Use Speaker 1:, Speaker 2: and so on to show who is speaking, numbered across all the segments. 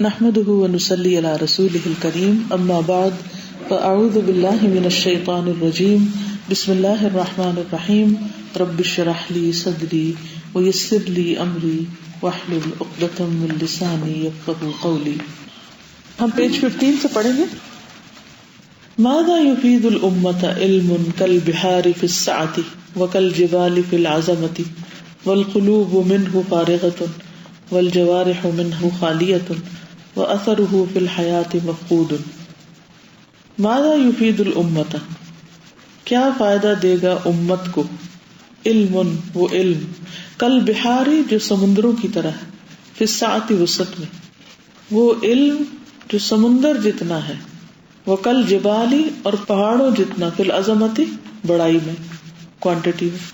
Speaker 1: نحمده ونصلي على رسوله الكريم اما بعد فاعوذ بالله من الشيطان الرجيم بسم الله الرحمن الرحيم رب اشرح لي صدري ويسر لي امري واحلل عقدة من لساني يفقهوا قولي. ہم پیج 15 سے پڑھیں گے. ماذا يفيد الامة علم كالبحار في السعة وكالجبال في العظمة والقلوب منه فارغة والجوارح منه خالية وَأَثَرُهُ فِي الْحَيَاةِ مَفْقُودٌ. ماذا يفيد الامة، کیا فائدہ دے گا امت کو؟ علم، وہ علم، کالبحار، جو سمندروں کی طرح ہے، فی السعة، وسط میں، وہ علم جو سمندر جتنا ہے، وَكَالْجِبَالِ، اور پہاڑوں جتنا، فی العظمة، بڑائی میں، کوانٹٹی میں،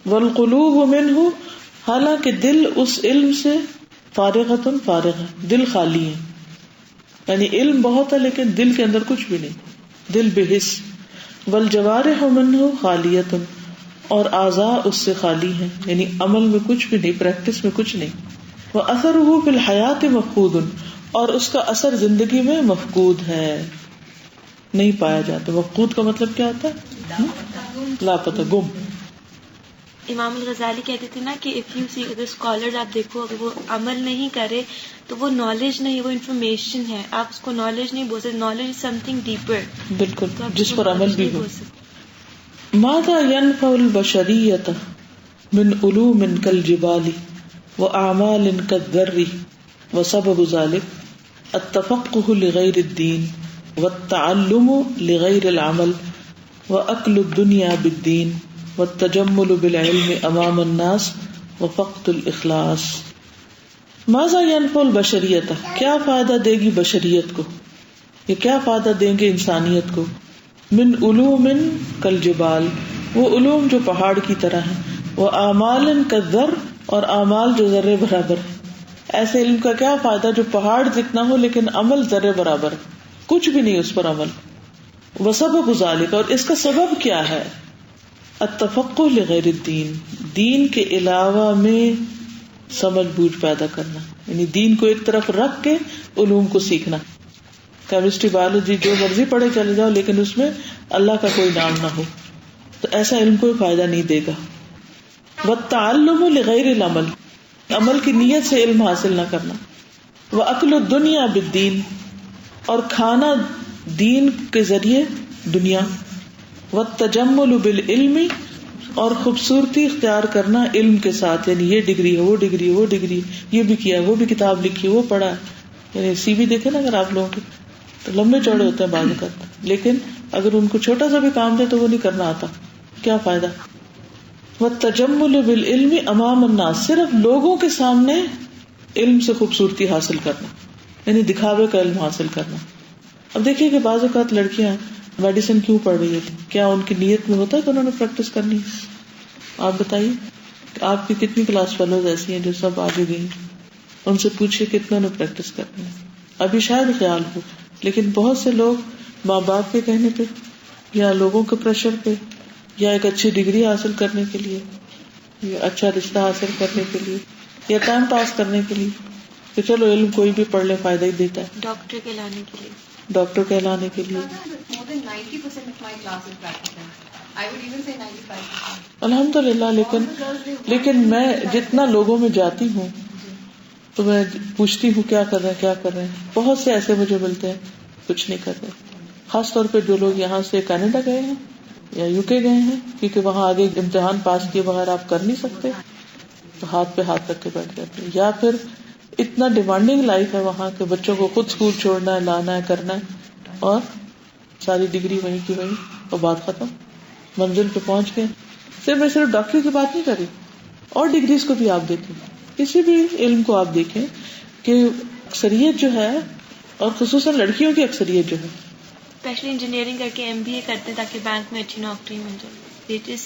Speaker 1: وَالْقُلُوبُ مِنْهُ، حالانکہ دل اس علم سے فارغتن، فارغ ہے، دل خالی ہے، یعنی علم بہت ہے لیکن دل کے اندر کچھ بھی نہیں، دل بے حس. والجوارح منہ خالیتن، اور اعضاء اس سے خالی ہیں، یعنی عمل میں کچھ بھی نہیں، پریکٹس میں کچھ نہیں. واثرہ فی الحیات مفقود، اور اس کا اثر زندگی میں مفقود ہے، نہیں پایا جاتا. مفقود کا مطلب کیا ہوتا ہے؟ لاپتہ، گم.
Speaker 2: امام الغزالی کہتے تھے نا کہ اف یو سی، اگر اسکالرز آپ دیکھو، اگر وہ عمل نہیں کرے تو وہ نالج نہیں، وہ انفارمیشن ہے، آپ اس کو نالج نہیں بول سکتے. Knowledge is some thing deeper,
Speaker 1: بالکل، جس پر عمل بھی ہو. ماذا ينفع البشریۃ من علوم کالجبال واعمال کالذر وسبب ذلك التفقه لغیر الدین والتعلم لغیر العمل واکل الدنیا بالدین والتجمل بالعلم امام الناس وفقد الاخلاص. ماذا ينفع البشریۃ، کیا فائدہ دے گی بشریت کو، یہ کیا فائدہ دیں گے انسانیت کو؟ من علوم کالجبال، وہ علوم جو پہاڑ کی طرح ہیں، واعمال کالذر، اور اعمال جو ذرے برابر ہیں. ایسے علم کا کیا فائدہ جو پہاڑ جتنا ہو لیکن عمل ذرے برابر، کچھ بھی نہیں اس پر عمل. وسبب ذلک، اور اس کا سبب کیا ہے؟ التفقہ لغیر الدین، دین کے علاوہ میں سمجھ بوجھ پیدا کرنا، یعنی دین کو ایک طرف رکھ کے علوم کو سیکھنا. کیمسٹری، بایولوجی، جو مرضی پڑھے چلے جاؤ لیکن اس میں اللہ کا کوئی نام نہ ہو، تو ایسا علم کوئی فائدہ نہیں دے گا. والتعلم لغیر العمل، عمل کی نیت سے علم حاصل نہ کرنا. واکل الدنیا بالدین، اور کھانا دین کے ذریعے دنیا. والتجمل بالعلم، اور خوبصورتی اختیار کرنا علم کے ساتھ، یعنی یہ ڈگری ہے، وہ ڈگری ہے، وہ ڈگری، یہ بھی کیا ہے، وہ بھی کتاب لکھی ہے، وہ پڑھا ہے. یعنی سی وی دیکھے نا اگر آپ لوگوں کے تو لمبے چوڑے ہوتے ہیں بعض اوقات، لیکن اگر ان کو چھوٹا سا بھی کام دے تو وہ نہیں کرنا آتا، کیا فائدہ. والتجمل بالعلم امام الناس، صرف لوگوں کے سامنے علم سے خوبصورتی حاصل کرنا، یعنی دکھاوے کا علم حاصل کرنا. اب دیکھیے کہ بعض اوقات لڑکیاں میڈیسن کیوں پڑھ رہی ہوتی، کیا ان کی نیت میں ہوتا ہے کہ انہوں نے پریکٹس کرنی؟ آپ بتائیے کہ آپ کی کتنی کلاس فیلوز ایسی ہیں جو سب آگے گئی، ان سے پوچھئے کتنوں نے پریکٹس کرنی ہے. ابھی شاید خیال ہو، لیکن بہت سے لوگ ماں باپ کے کہنے پہ یا لوگوں کے پریشر پہ یا ایک اچھی ڈگری حاصل کرنے کے لیے یا اچھا رشتہ حاصل کرنے کے لیے یا ٹائم پاس کرنے کے لیے کہ چلو علم کوئی بھی پڑھ لے فائدہ ہی دیتا ہے،
Speaker 2: ڈاکٹر کہلانے کے لیے،
Speaker 1: ڈاکٹر کہلانے کے لیے. الحمدللہ. لیکن میں جتنا لوگوں میں جاتی ہوں تو میں پوچھتی ہوں کیا کر رہے ہیں، کیا کر رہے ہیں. بہت سے ایسے مجھے ملتے ہیں کچھ نہیں کر رہے، خاص طور پہ جو لوگ یہاں سے کینیڈا گئے ہیں یا یو کے گئے ہیں، کیونکہ وہاں آگے امتحان پاس کیے بغیر آپ کر نہیں سکتے، تو ہاتھ پہ ہاتھ رکھ کے بیٹھ جاتے ہیں. یا پھر اتنا ڈیمانڈنگ لائف ہے وہاں کے بچوں کو خود اسکول چھوڑنا ہے، لانا ہے، کرنا ہے، اور ساری ڈگری وہیں کی وہیں اور بات ختم، منزل پہ پہنچ گئے. میں صرف ڈاکٹری کی بات نہیں کر رہی، اور ڈگریز کو بھی آپ دیکھیں، کسی بھی علم کو آپ دیکھیں کہ اکثریت جو ہے، اور خصوصاً لڑکیوں کی اکثریت جو ہے،
Speaker 2: اسپیشلی انجینئرنگ کر کے MBA کرتے ہیں تاکہ بینک میں اچھی نوکری مل جائے.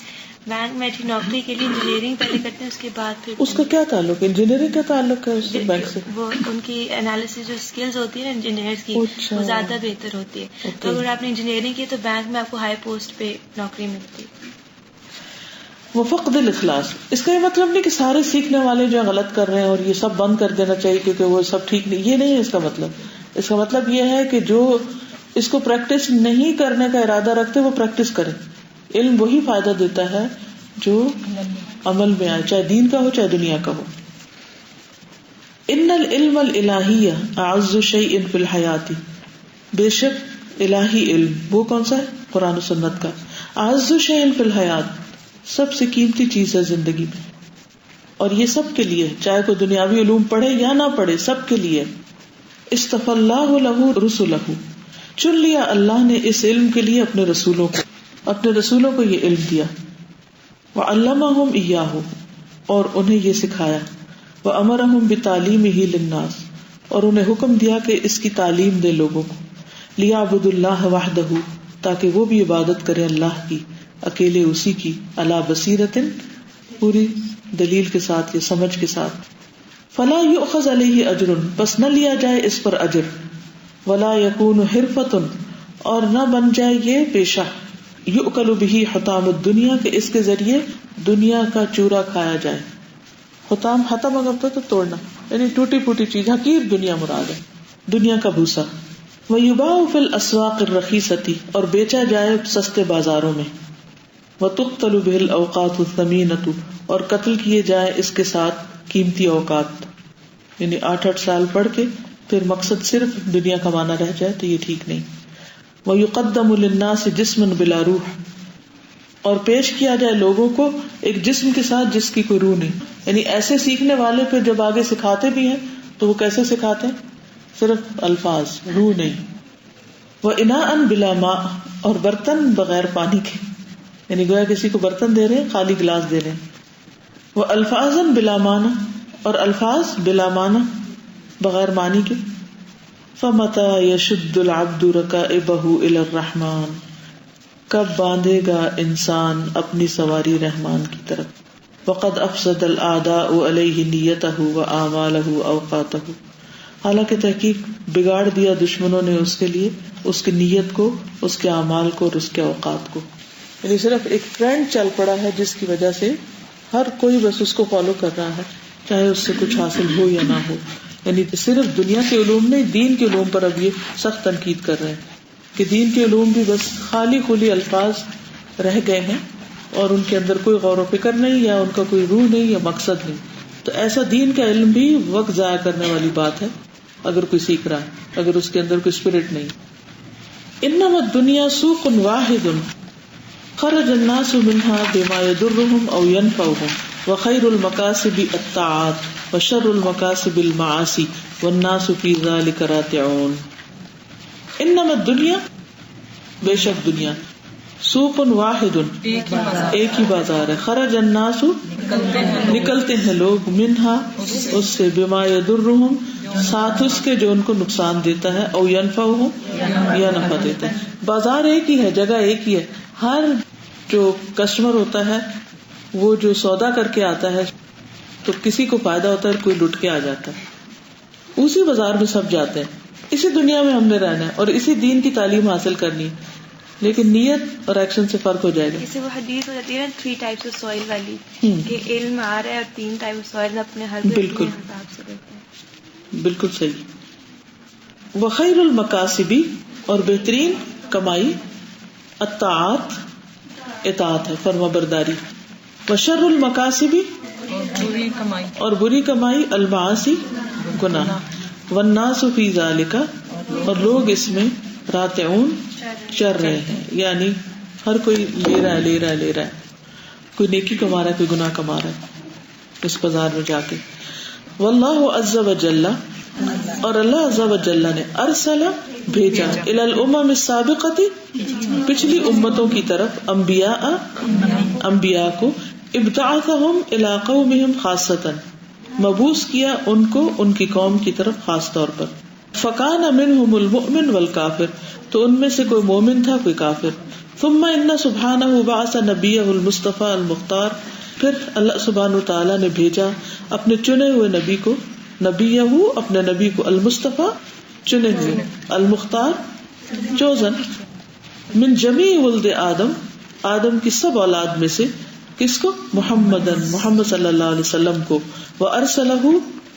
Speaker 2: بینک میں اچھی نوکری کے لیے انجینئرنگ پہلے کرتے ہیں، اس کے بعد پھر
Speaker 1: اس کا کیا تعلق ہے؟ انجینئرنگ کا تعلق ہے اس سے بینک سے؟
Speaker 2: وہ ان کی انالیسس جو اسکلز ہوتی ہے نا انجینئرز کی، وہ زیادہ بہتر ہوتی ہے. تو اگر آپ نے انجینئرنگ کی تو بینک میں آپ کو ہائی پوسٹ پہ نوکری ملتی ہے.
Speaker 1: وفقد الاخلاص. اس کا یہ مطلب نہیں کہ سارے سیکھنے والے جو غلط کر رہے ہیں اور یہ سب بند کر دینا چاہیے کیونکہ وہ سب ٹھیک نہیں, یہ نہیں ہے اس کا مطلب. اس کا مطلب یہ ہے کہ جو اس کو پریکٹس نہیں کرنے کا ارادہ رکھتے وہ پریکٹس کریں. علم وہی فائدہ دیتا ہے جو عمل میں آئے, چاہے دین کا ہو چاہے دنیا کا ہو. ان العلم الالہی اعز شیء فی الحیات, بے شک الہی علم وہ کون سا ہے؟ قرآن و سنت کا. اعز شیء فی الحیات, سب سے قیمتی چیز ہے زندگی میں, اور یہ سب کے لیے, چاہے کوئی دنیاوی علوم پڑھے یا نہ پڑھے, سب کے لیے. اصطفى اللہ لہ رسلہ, چن لیا اللہ نے اس علم کے لیے اپنے رسولوں کو, اپنے رسولوں کو یہ علم دیا. وعلمہم ایاہ, اور انہیں یہ سکھایا. وامرہم بتعلیمہ للناس, اور انہیں حکم دیا کہ اس کی تعلیم دے لوگوں کو. لیعبدوا اللہ وحدہ, تاکہ وہ بھی عبادت کرے اللہ کی, اکیلے اسی کی. علی بصیرۃ, پوری دلیل کے ساتھ یا سمجھ کے ساتھ. فلا یؤخذ علیہ اجر, بس نہ لیا جائے اس پر اجر. ولا یکون حرفۃ, اور نہ بن جائے یہ پیشہ. یؤکل بہ حطام الدنیا, کہ اس کے ذریعے دنیا کا چورا کھایا جائے. حطام حطم اگر تو توڑنا, یعنی ٹوٹی پھوٹی چیز, حقیر دنیا مراد ہے, دنیا کا بھوسا. وَيُبَاعُ فِي الْأَسْوَاقِ الرَّخِيصَةِ, اور بیچا جائے سستے بازاروں میں. وَتُقْتَلُ بِهِ الْأَوْقَاتُ الثَّمِينَةُ, اور قتل کیے جائے اس کے ساتھ قیمتی اوقات. یعنی 8 سال پڑھ کے پھر مقصد صرف دنیا کمانا رہ جائے تو یہ ٹھیک نہیں. وَيُقَدَّمُ لِلنَّاسِ جِسْمٌ بِلَا رُوحٍ, اور پیش کیا جائے لوگوں کو ایک جسم کے ساتھ جس کی کوئی روح نہیں. یعنی ایسے سیکھنے والے پھر جب آگے سکھاتے بھی ہیں تو وہ کیسے سکھاتے ہیں؟ صرف الفاظ, روح نہیں. وَإِنَاءً بِلَا مَاءٍ, اور برتن بغیر پانی کے, یعنی گویا کسی کو برتن دے رہے ہیں, خالی گلاس دے رہے ہیں. وَأَلْفَاظًا بِلَا مَانَ, اور الفاظ بلا معنی, بغیر معنی کے. فَمَتَى يَشُدُّ الْعَبْدُ رَكَائِبَهُ إِلَى الرَّحْمَنِ, کب باندھے گا انسان اپنی سواری رحمان کی طرف. وَقَدْ أَفْسَدَ الْأَعْدَاءُ عَلَيْهِ نِيَّتَهُ وَآمَالَهُ أَوْقَاتَهُ, حالانکہ تحقیق بگاڑ دیا دشمنوں نے اس کے لیے اس کی نیت کو, اس کے اعمال کو اور اس کے اوقات کو. یعنی صرف ایک ٹرینڈ چل پڑا ہے جس کی وجہ سے ہر کوئی بس اس کو فالو کر رہا ہے, چاہے اس سے کچھ حاصل ہو یا نہ ہو. یعنی صرف دنیا کے علوم نہیں, دین کے علوم پر اب یہ سخت تنقید کر رہے ہیں کہ دین کے علوم بھی بس خالی خلی الفاظ رہ گئے ہیں اور ان کے اندر کوئی غور و فکر نہیں, یا ان کا کوئی روح نہیں یا مقصد نہیں. تو ایسا دین کا علم بھی وقت ضائع کرنے والی بات ہے اگر کوئی سیکھ رہا ہے, اگر اس کے اندر کوئی اسپرٹ نہیں. انما الدنیا سوق واحد خرج الناس منها بما يضرهم او ينفعهم, وخير المكاسب الطاعات وشر المكاسب المعاصي والناس في ذلك راتعون. انما الدنیا, بے شک دنیا, سوق واحد, ایک ہی بازار ہے. خرج الناس, نکلتے ہیں لوگ, منہا, اس سے, بما يضرهم, ساتھ اس کے جو ان کو نقصان دیتا ہے, او ينفعهم, یا نفع دیتا ہے. بازار ایک ہی ہے, جگہ ایک ہی ہے. ہر جو کسٹمر ہوتا ہے وہ جو سودا کر کے آتا ہے تو کسی کو فائدہ ہوتا ہے, کوئی لٹ کے آ جاتا ہے. اسی بازار میں سب جاتے ہیں. اسی دنیا میں ہم نے رہنا ہے اور اسی دین کی تعلیم حاصل کرنی ہے, لیکن نیت اور ایکشن سے فرق ہو جائے گا.
Speaker 2: اسے وہ حدیث ہو جاتی ہے نا 3 types of soil والی, کہ علم آ رہا ہے اور 3 types of soil اپنے ہر
Speaker 1: بالکل
Speaker 2: حساب سے دیتے ہیں.
Speaker 1: بالکل صحیح. وخیر المکاسب, اور بہترین کمائی, الطاعات, اطاعت ہے, فرما برداری. وشر المکاسب, اور بری کمائی, المعاصی, گناہ. والناس فی ذالک, اور لوگ اس میں راتعون, چر رہے ہیں, یعنی ہر کوئی لے رہا ہے, کوئی نیکی کما رہا ہے, کوئی گناہ کما رہا ہے اس بازار میں جا کے. واللہ عز وجل, اور اللہ عز وجل نے, ارسل, بھیجا, الی الامم السابقۃ, پچھلی امتوں کی طرف, انبیاء کو, ابتعثہم الی قومہم خاصۃ, مبعوث کیا ان کو ان کی قوم کی طرف خاص طور پر. فکان منہم المؤمن والکافر, تو ان میں سے کوئی مومن تھا کوئی کافر. ثم ان سبحانہ بعث نبیہ المصطفیٰ المختار, پھر اللہ سبحانہ تعالیٰ نے بھیجا اپنے چنے ہوئے نبی کو, نبیہ, اپنے نبی کو, المصطفیٰ, چنے ہوئے, المختار, چوزن, من جمیع ولد آدم, آدم کی سب اولاد میں سے, کس کو؟ محمدن، محمد صلی اللہ علیہ وسلم کو، وارسلہ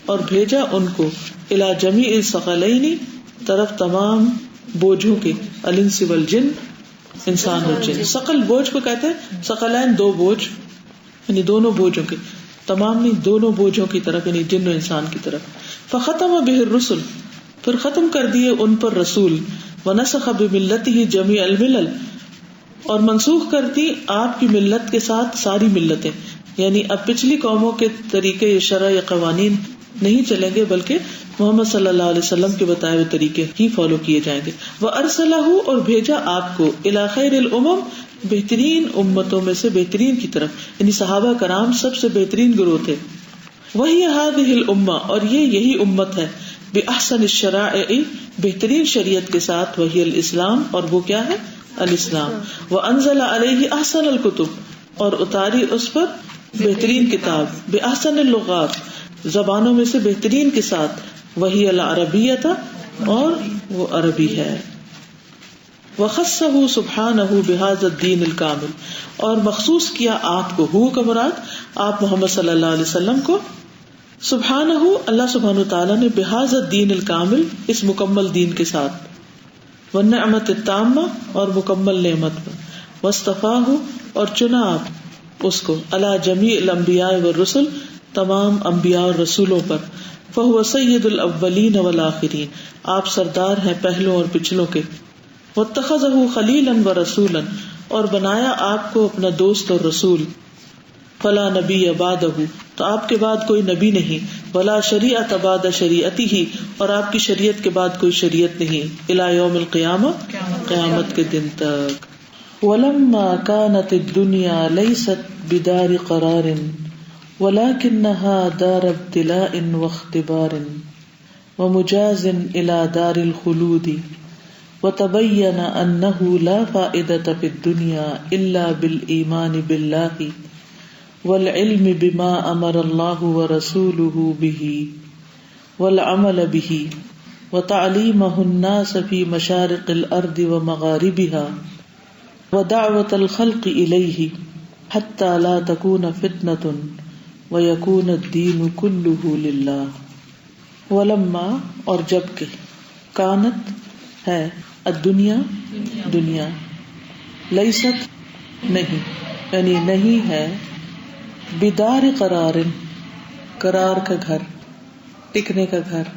Speaker 1: اور بھیجا ان کو، الی جمیع الثقلین طرف تمام بوجھوں کے، الانس والجن انسان اور جن. ثقل بوجھ کو کہتے ہیں، ثقلین دو بوجھ یعنی دونوں بوجھوں کے، تمام نہیں دونوں بوجھوں کی طرف یعنی جن و انسان کی طرف. فختم بہ الرسل پھر ختم کر دیے ان پر رسول، ونسخ بملتہ جمیع الملل اور منسوخ کر دی آپ کی ملت کے ساتھ ساری ملتیں، یعنی اب پچھلی قوموں کے طریقے یا شرع یا قوانین نہیں چلیں گے بلکہ محمد صلی اللہ علیہ وسلم کے بتائے ہوئے طریقے ہی فالو کیے جائیں گے. وَأَرْسَلَهُ اور بھیجا آپ کو الی خیر الامم بہترین امتوں میں سے بہترین کی طرف، یعنی صحابہ کرام سب سے بہترین گروہ تھے. وہی هذه الامہ اور یہی امت ہے، باحسن الشرائع بہترین شریعت کے ساتھ، وہی الاسلام اور وہ کیا ہے الاسلام. وانزل علیہ احسن الکتب اور اتاری اس پر بہترین کتاب، باحسن اللغات زبانوں میں سے بہترین کے ساتھ، وہی العربیۃ اور وہ عربی ہے. وخصہ سبحانہ بہذا الدین الکامل اور مخصوص کیا آپ کو، ہو کا مراد آپ محمد صلی اللہ علیہ وسلم کو، سبحانہ اللہ سبحانہ تعالیٰ نے بہذا الدین الکامل اس مکمل دین کے ساتھ، والنعمت التامہ اور مکمل نعمت پر، واصطفاہ اور چنا آپ اس کو، علی جمیع الانبیاء والرسل تمام انبیاء اور رسولوں پر، فہو سید الاولین والآخرین آپ سردار ہیں پہلوں اور پچھلوں کے، واتخذہ خلیلا ورسولا اور بنایا آپ کو اپنا دوست اور رسول، فلا نبی بعدہ تو آپ کے بعد کوئی نبی نہیں، ولا شریعت بعد شریعتہ اور آپ کی شریعت کے بعد کوئی شریعت نہیں، الی یوم القیامہ قیامت کے دن تک. ولما كانت الدنيا ليست بدار قرار ولكنها دار ابتلاء واختبار ومجاز الى دار الخلود وتبين انه لا فائدة في الدنيا الا بالايمان بالله والعلم بما امر الله ورسوله به والعمل به وتعليمه الناس في مشارق الارض ومغاربها ودعوة الخلق إليه حتى لا تكون فتنة ويكون الدين كله لله. ولما اور جب کہ کانت ہے الدنیا دنیا، لیست نہیں یعنی نہیں ہے، بدار قرار قرار کا گھر، ٹکنے کا گھر،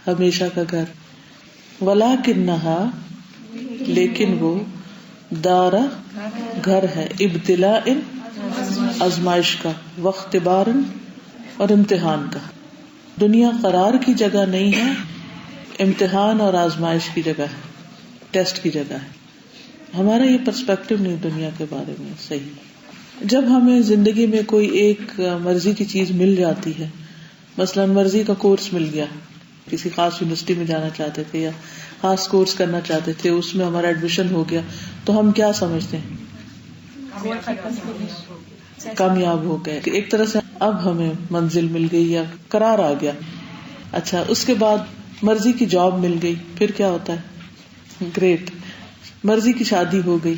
Speaker 1: ہمیشہ کا گھر، ولکنہا لیکن وہ دارا گھر ہے، ابتلاء آزمائش کا، واختبار اور امتحان کا. دنیا قرار کی جگہ نہیں ہے، امتحان اور آزمائش کی جگہ ہے، ٹیسٹ کی جگہ ہے. ہمارا یہ پرسپیکٹو نہیں دنیا کے بارے میں صحیح. جب ہمیں زندگی میں کوئی ایک مرضی کی چیز مل جاتی ہے، مثلا مرضی کا کورس مل گیا، کسی خاص یونیورسٹی میں جانا چاہتے تھے یا خاص کورس کرنا چاہتے تھے، اس میں ہمارا ایڈمیشن ہو گیا، تو ہم کیا سمجھتے ہیں؟ کامیاب ہو گئے، ایک طرح سے اب ہمیں منزل مل گئی یا قرار آ گیا. اچھا اس کے بعد مرضی کی جاب مل گئی، پھر کیا ہوتا ہے؟ گریٹ. مرضی کی شادی ہو گئی،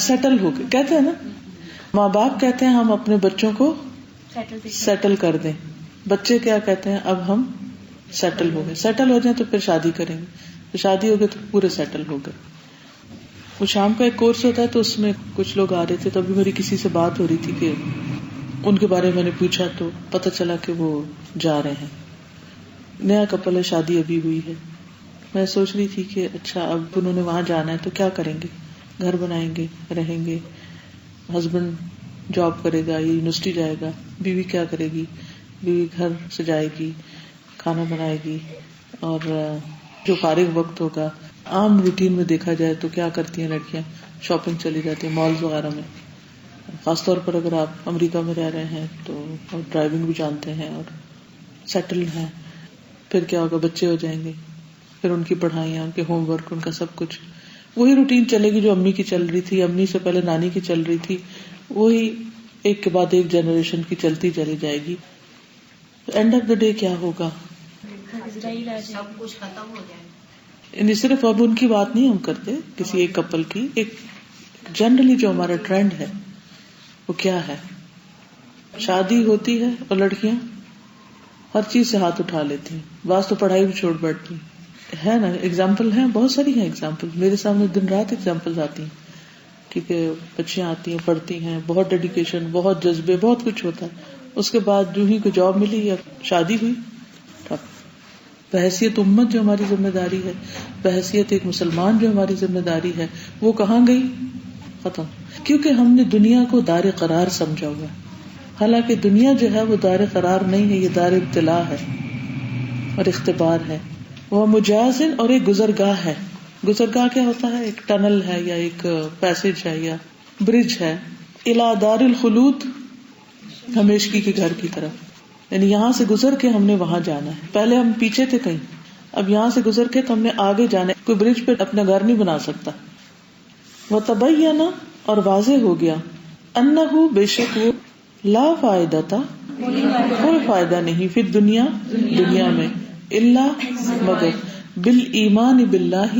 Speaker 1: سیٹل ہو گئے. کہتے ہیں نا ماں باپ کہتے ہیں ہم اپنے بچوں کو سیٹل کر دیں، بچے کیا کہتے ہیں اب ہم سیٹل ہو گئے. سیٹل ہو جائیں تو پھر شادی کریں گے، تو شادی ہو گئی تو پورے سیٹل ہو گئے. وہ شام کا ایک کورس ہوتا ہے تو اس میں کچھ لوگ آ رہے تھے، تو ابھی میری کسی سے بات ہو رہی تھی کہ ان کے بارے میں نے پوچھا تو پتہ چلا کہ وہ جا رہے ہیں. نیا کپل ہے، شادی ابھی ہوئی ہے. میں سوچ رہی تھی کہ اچھا اب انہوں نے وہاں جانا ہے تو کیا کریں گے؟ گھر بنائیں گے، رہیں گے، ہسبینڈ جاب کرے گا، یونیورسٹی جائے گا، بیوی کیا کرے گی؟ بیوی گھر سجائے گی، کھانا بنائے گی، اور جو فارغ وقت ہوگا عام روٹین میں دیکھا جائے تو کیا کرتی ہیں لڑکیاں؟ شاپنگ چلی جاتی ہیں مالز وغیرہ میں. خاص طور پر اگر آپ امریکہ میں رہ رہے ہیں تو ڈرائیونگ بھی جانتے ہیں اور سیٹل ہیں. پھر کیا ہوگا؟ بچے ہو جائیں گے، پھر ان کی پڑھائیاں، ان کے ہوم ورک، ان کا سب کچھ وہی روٹین چلے گی جو امی کی چل رہی تھی، امی سے پہلے نانی کی چل رہی تھی، وہی ایک کے بعد ایک جنریشن کی چلتی چلی جائے گی. اینڈ آف دا ڈے کیا ہوگا؟
Speaker 3: سب کچھ ختم ہو جائے.
Speaker 1: یعنی صرف اب ان کی بات نہیں ہم کرتے، کسی ایک کپل کی، ایک جنرلی جو ہمارا ٹرینڈ ہے وہ کیا ہے؟ شادی ہوتی ہے اور لڑکیاں ہر چیز سے ہاتھ اٹھا لیتی ہیں، بعض تو پڑھائی بھی چھوڑ بیٹھتی ہے نا. ایگزامپل ہیں، بہت ساری ہیں ایگزامپل، میرے سامنے دن رات ایگزامپل آتی ہیں، کیونکہ بچیاں آتی ہیں، پڑھتی ہیں، بہت ڈیڈیکیشن، بہت جذبے، بہت کچھ ہوتا ہے، اس کے بعد جو ہی کوئی جاب ملی یا شادی ہوئی، بحیثیت امت جو ہماری ذمہ داری ہے، بحیثیت ایک مسلمان جو ہماری ذمہ داری ہے، وہ کہاں گئی؟ ختم. کیونکہ ہم نے دنیا کو دار قرار سمجھا ہوا ہے، حالانکہ دنیا جو ہے وہ دار قرار نہیں ہے، یہ دار ابتلاء ہے اور اختبار ہے. وہ مجازن، اور ایک گزرگاہ ہے. گزرگاہ کیا ہوتا ہے؟ ایک ٹنل ہے یا ایک پیسج ہے یا برج ہے. الی دار الخلود، ہمیشگی کے گھر کی طرف، یعنی یہاں سے گزر کے ہم نے وہاں جانا ہے. پہلے ہم پیچھے تھے کہیں، اب یہاں سے گزر کے تو ہم نے آگے جانا ہے. کوئی برج پہ اپنا گھر نہیں بنا سکتا. وتبین، اور واضح ہو گیا، انہ، بے شک وہ، لا فائدہ تھا، کوئی فائدہ نہیں، پھر دنیا میں، الا مگر، بالایمان باللہ،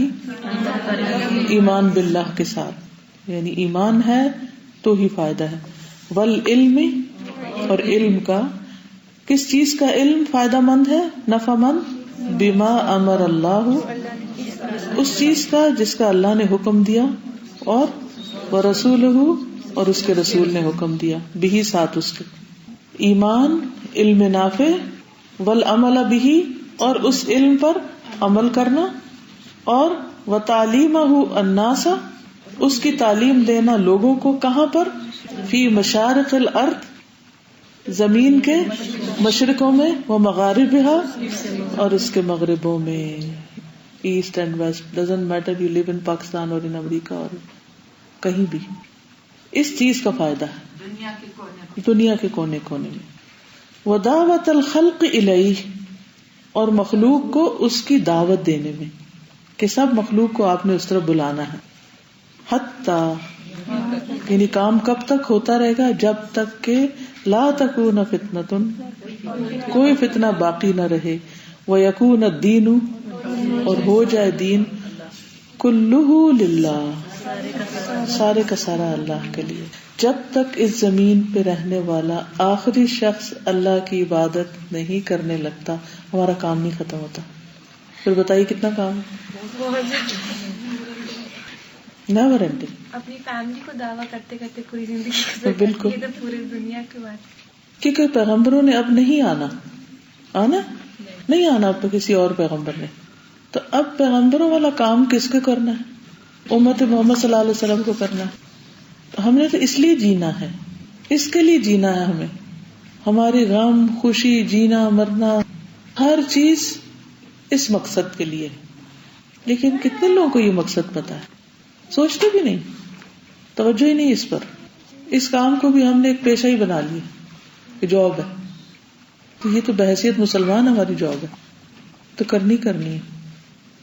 Speaker 1: ایمان باللہ کے ساتھ، یعنی ایمان ہے تو ہی فائدہ ہے. والعلم، اور علم کا، کس چیز کا علم فائدہ مند ہے، نفع مند؟ بما امر اللہ، اس چیز کا جس کا اللہ نے حکم دیا، اور ورسولہ، اور اس کے رسول نے حکم دیا، بھی ساتھ اس کے. ایمان، علم نافع، والعمل بھی، اور اس علم پر عمل کرنا، اور وتعلیمہ الناس، اس کی تعلیم دینا لوگوں کو. کہاں پر؟ فی مشارق الارض، زمین کے مشرقوں میں، ومغاربہا، اور اس کے مغربوں میں. East and west, doesn't matter you live in Pakistan اور ان امریکہ اور کہیں بھی، اس چیز کا فائدہ ہے دنیا کے کونے کونے میں. ودعوت الخلق الیہ، اور مخلوق کو اس کی دعوت دینے میں، کہ سب مخلوق کو آپ نے اس طرف بلانا ہے. حتی، یعنی کام کب تک ہوتا رہے گا؟ جب تک کہ لا تکون فتنۃ، کوئی فتنہ باقی نہ رہے، ویکون الدین، اور ہو جائے دین، کلہ للہ، سارے کا سارا اللہ کے لیے. جب تک اس زمین پہ رہنے والا آخری شخص اللہ کی عبادت نہیں کرنے لگتا، ہمارا کام نہیں ختم ہوتا. پھر بتائیے کتنا کام ہے. Never ending.
Speaker 2: اپنی فیملی کو دعویٰ کرتے کرتے پوری زندگی،
Speaker 1: بالکل،
Speaker 2: یہ تو پوری دنیا کی بات.
Speaker 1: کیونکہ پیغمبروں نے اب نہیں آنا اب تو کسی اور پیغمبر نے. تو اب پیغمبروں والا کام کس کو کرنا ہے؟ امت محمد صلی اللہ علیہ وسلم کو کرنا ہے. ہم نے تو اس لیے جینا ہے، اس کے لیے جینا ہے ہمیں. ہماری غم، خوشی، جینا، مرنا، ہر چیز اس مقصد کے لیے. لیکن کتنے لوگوں کو یہ مقصد پتا ہے؟ سوچتے بھی نہیں، توجہ ہی نہیں اس پر. اس کام کو بھی ہم نے ایک پیشہ ہی بنا لیا کہ جاب ہے. تو یہ تو بحیثیت مسلمان ہماری جاب ہے، تو کرنی ہے.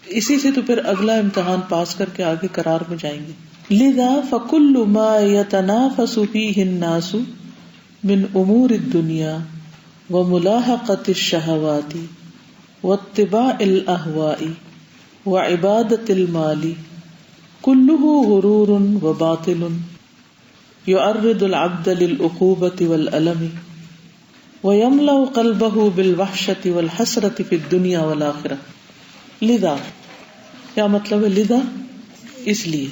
Speaker 1: اسی سے تو پھر اگلا امتحان پاس کر کے آگے قرار میں جائیں گے. لذا فکل ما یتنافس فیہ الناس من امور الدنیا وملاحقۃ الشہوات واتباع الاہواء وعبادۃ المال کلہ غرور وباطل یعرض العبد للعقوبۃ والألم ویملأ قلبہ بالوحشۃ والحسرۃ فی الدنیا والآخرہ. لذا، کیا مطلب ہے لذا؟ اس لیے،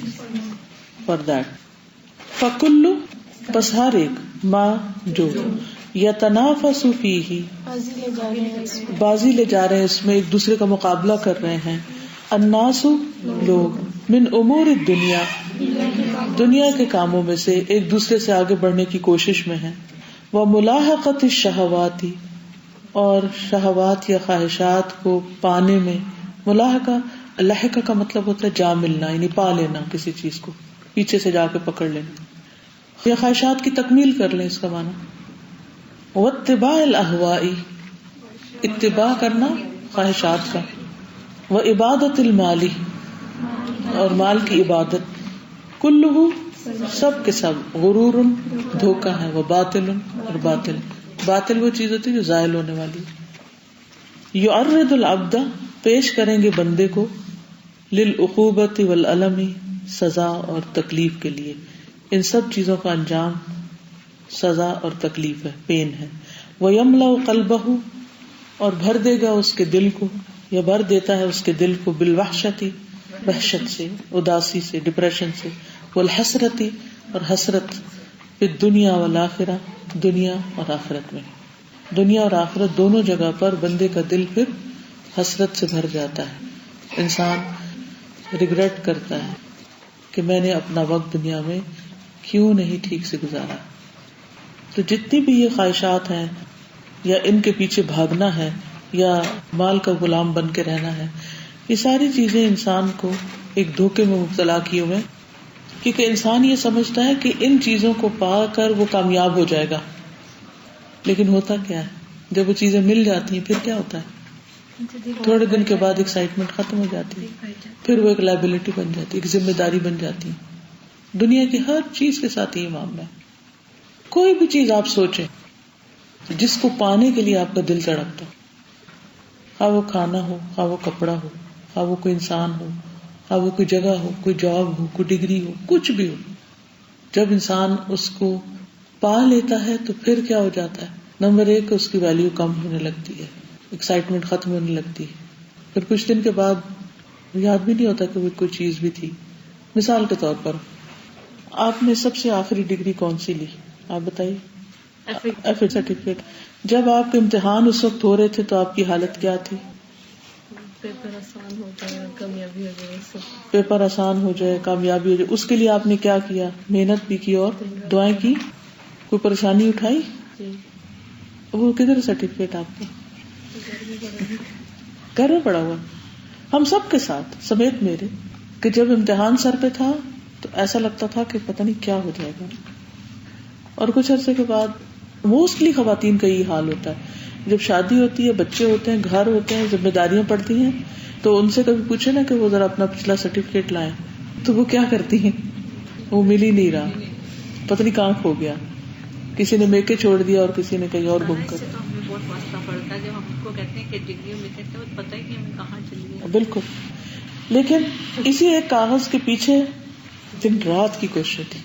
Speaker 1: فار دیٹ. فکل، بس ہر ایک، ما جو، یتنافس فیہ، بازی لے جا رہے ہیں اس میں، ایک دوسرے کا مقابلہ کر رہے ہیں. الناس، لوگ، من امور الدنیا، دنیا کے کاموں میں سے ایک دوسرے سے آگے بڑھنے کی کوشش میں ہیں. وملاحقۃ الشہوات، اور شہوات یا خواہشات کو پانے میں. ملاحقہ، لحقہ کا مطلب ہوتا ہے جا ملنا، یعنی پا لینا کسی چیز کو، پیچھے سے جا کے پکڑ لینا، یا خواہشات کی تکمیل کر لیں، اس کا معنی. واتباع الاہواء، اتباع کرنا خواہشات کا. وعبادۃ المال، اور مال کی عبادت. کلہ، سب کے سب، غرور، دھوکہ ہے. وباطل، اور باطل وہ چیز ہوتی ہے جو زائل ہونے والی. یعرض العبد، پیش کریں گے بندے کو، للعقوبۃ والألم، سزا اور تکلیف کے لیے. ان سب چیزوں کا انجام سزا اور تکلیف ہے، پین ہے. وَيَمْلَأُ قَلْبَهُ، اور بھر دے گا اس کے دل کو، یا بھر دیتا ہے اس کے دل کو، بالوحشتی، وحشت سے، اداسی سے، ڈپریشن سے، والحسرتی، اور حسرت، فی الدنیا والآخرہ، دنیا اور آخرت میں. دنیا اور آخرت دونوں جگہ پر بندے کا دل پھر حسرت سے بھر جاتا ہے. انسان ریگریٹ کرتا ہے کہ میں نے اپنا وقت دنیا میں کیوں نہیں ٹھیک سے گزارا. تو جتنی بھی یہ خواہشات ہیں، یا ان کے پیچھے بھاگنا ہے، یا مال کا غلام بن کے رہنا ہے، یہ ساری چیزیں انسان کو ایک دھوکے میں مبتلا کیے ہوئے، کیونکہ انسان یہ سمجھتا ہے کہ ان چیزوں کو پا کر وہ کامیاب ہو جائے گا. لیکن ہوتا کیا ہے، جب وہ چیزیں مل جاتی ہیں پھر کیا ہوتا ہے، تھوڑے دن کے بعد ایکسائٹمنٹ ختم ہو جاتی ہے، پھر وہ ایک لائبلٹی بن جاتی ہے، ایک ذمہ داری بن جاتی ہے. دنیا کی ہر چیز کے ساتھ یہ معاملہ ہے. کوئی بھی چیز آپ سوچیں جس کو پانے کے لیے آپ کا دل تڑپتا، خواہ وہ کھانا ہو، خواہ وہ کپڑا ہو، خواہ وہ کوئی انسان ہو، خواہ وہ کوئی جگہ ہو، کوئی جاب ہو، کوئی ڈگری ہو، کچھ بھی ہو، جب انسان اس کو پا لیتا ہے تو پھر کیا ہو جاتا ہے. نمبر 1 اس کی ویلیو کم ہونے لگتی ہے، ایکسائٹمنٹ ختم ہونے لگتی ہے، پھر کچھ دن کے بعد یاد بھی نہیں ہوتا کہ وہ کوئی چیز بھی تھی. مثال کے طور پر آپ نے سب سے آخری ڈگری کون سی لی، آپ بتائیے. F A certificate. جب آپ کے امتحان اس وقت ہو رہے تھے تو آپ کی حالت کیا تھی؟
Speaker 4: پیپر آسان ہو جائے، کامیابی ہو جائے،
Speaker 1: پیپر آسان ہو جائے، کامیابی ہو جائے. اس کے لیے آپ نے کیا کیا؟ محنت بھی کی اور دعائیں کی. کوئی پریشانی اٹھائی؟ وہ کدھر سرٹیفکیٹ آپ کا؟ گھر میں پڑا ہوا. ہم سب کے ساتھ سمیت میرے، کہ جب امتحان سر پہ تھا تو ایسا لگتا تھا کہ پتہ نہیں کیا ہو جائے گا، اور کچھ عرصے کے بعد موسٹلی خواتین کا یہ حال ہوتا ہے. جب شادی ہوتی ہے، بچے ہوتے ہیں، گھر ہوتے ہیں، ذمہ داریاں پڑتی ہیں، تو ان سے کبھی پوچھے نا کہ وہ ذرا اپنا پچھلا سرٹیفکیٹ لائیں، تو وہ کیا کرتی ہیں، وہ مل ہی نہیں رہا، پتہ نہیں کہاں کھو گیا. کسی نے میکے چھوڑ دیا اور کسی نے کہیں اور گم کر.
Speaker 3: تو ہمیں بہت واسطہ پڑتا ہے جب ہم کو کہتے ہیں کہ ڈگری میں کہتے ہیں پتہ ہی نہیں ہمیں کہاں چلی ہے.
Speaker 1: بالکل. لیکن اسی ایک کاغذ کے پیچھے دن رات کی کوشش تھی.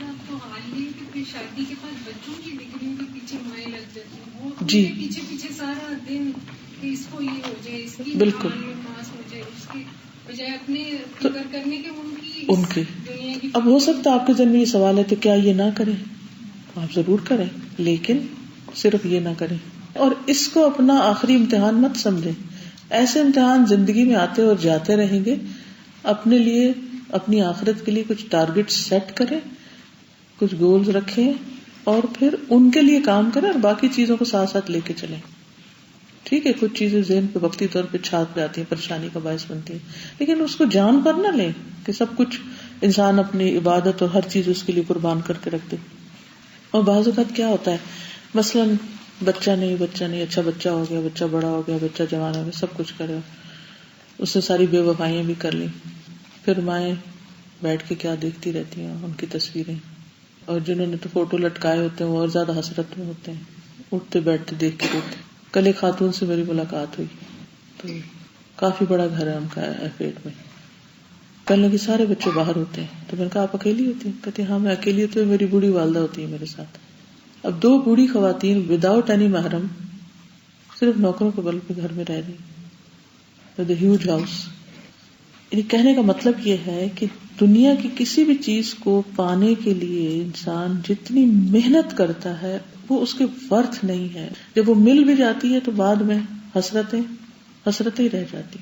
Speaker 5: آپ کو حال ہی کہ پھر شادی کے بعد بچوں کی ڈگریوں کے پیچھے مائیں لگ جاتی ہیں، وہ
Speaker 1: جی
Speaker 5: پیچھے سارا دن کہ اس کو یہ ہو جائے، اس کی
Speaker 1: بالکل
Speaker 5: پاس ہو جائے، اس کی بجائے اپنے فکر کرنے کے
Speaker 1: ان کی. اب ہو سکتا ہے آپ کے ذہن میں یہ سوال ہے تو کیا یہ نہ کریں؟ آپ ضرور کریں، لیکن صرف یہ نہ کریں. اور اس کو اپنا آخری امتحان مت سمجھیں. ایسے امتحان زندگی میں آتے اور جاتے رہیں گے. اپنے لیے، اپنی آخرت کے لیے کچھ ٹارگٹ سیٹ کریں، کچھ گولز رکھیں، اور پھر ان کے لیے کام کریں، اور باقی چیزوں کو ساتھ ساتھ لے کے چلیں. ٹھیک ہے، کچھ چیزیں ذہن پہ وقتی طور پہ چھاپ جاتی ہیں، پریشانی کا باعث بنتی ہیں، لیکن اس کو جان پر نہ لیں کہ سب کچھ انسان اپنی عبادت اور ہر چیز اس کے لیے قربان کر کے رکھ دے. اور بعض اوقات کیا ہوتا ہے، مثلاً بچہ نہیں، اچھا بچہ ہو گیا، بچہ بڑا ہو گیا، بچہ جوان ہو گیا، سب کچھ کرے، اس نے ساری بے وفائیاں بھی کر لی، پھر مائیں بیٹھ کے کیا دیکھتی رہتی ہیں ان کی تصویریں. اور جنہوں نے تو فوٹو لٹکائے ہوتے ہیں وہ اور زیادہ حسرت میں ہوتے ہیں، اٹھتے بیٹھتے دیکھ کے روتے. کل ایک خاتون سے میری ملاقات ہوئی، تو کافی بڑا گھر ہے ان کا F8 میں. کہنے لگی سارے بچے باہر ہوتے ہیں، تو میں نے کہا آپ اکیلی ہوتی ہیں؟ کہتے ہاں میں اکیلی ہوتی ہوں، میری بوڑھی والدہ ہوتی ہے میرے ساتھ. اب 2 بوڑھی خواتین وداؤٹ اینی محرم صرف نوکروں کے بل پہ گھر میں رہ رہی ود اے ہیوج ہاؤس. یعنی کہنے کا مطلب یہ ہے کہ دنیا کی کسی بھی چیز کو پانے کے لیے انسان جتنی محنت کرتا ہے وہ اس کے ورتھ نہیں ہے. جب وہ مل بھی جاتی ہے تو بعد میں حسرتیں رہ جاتی.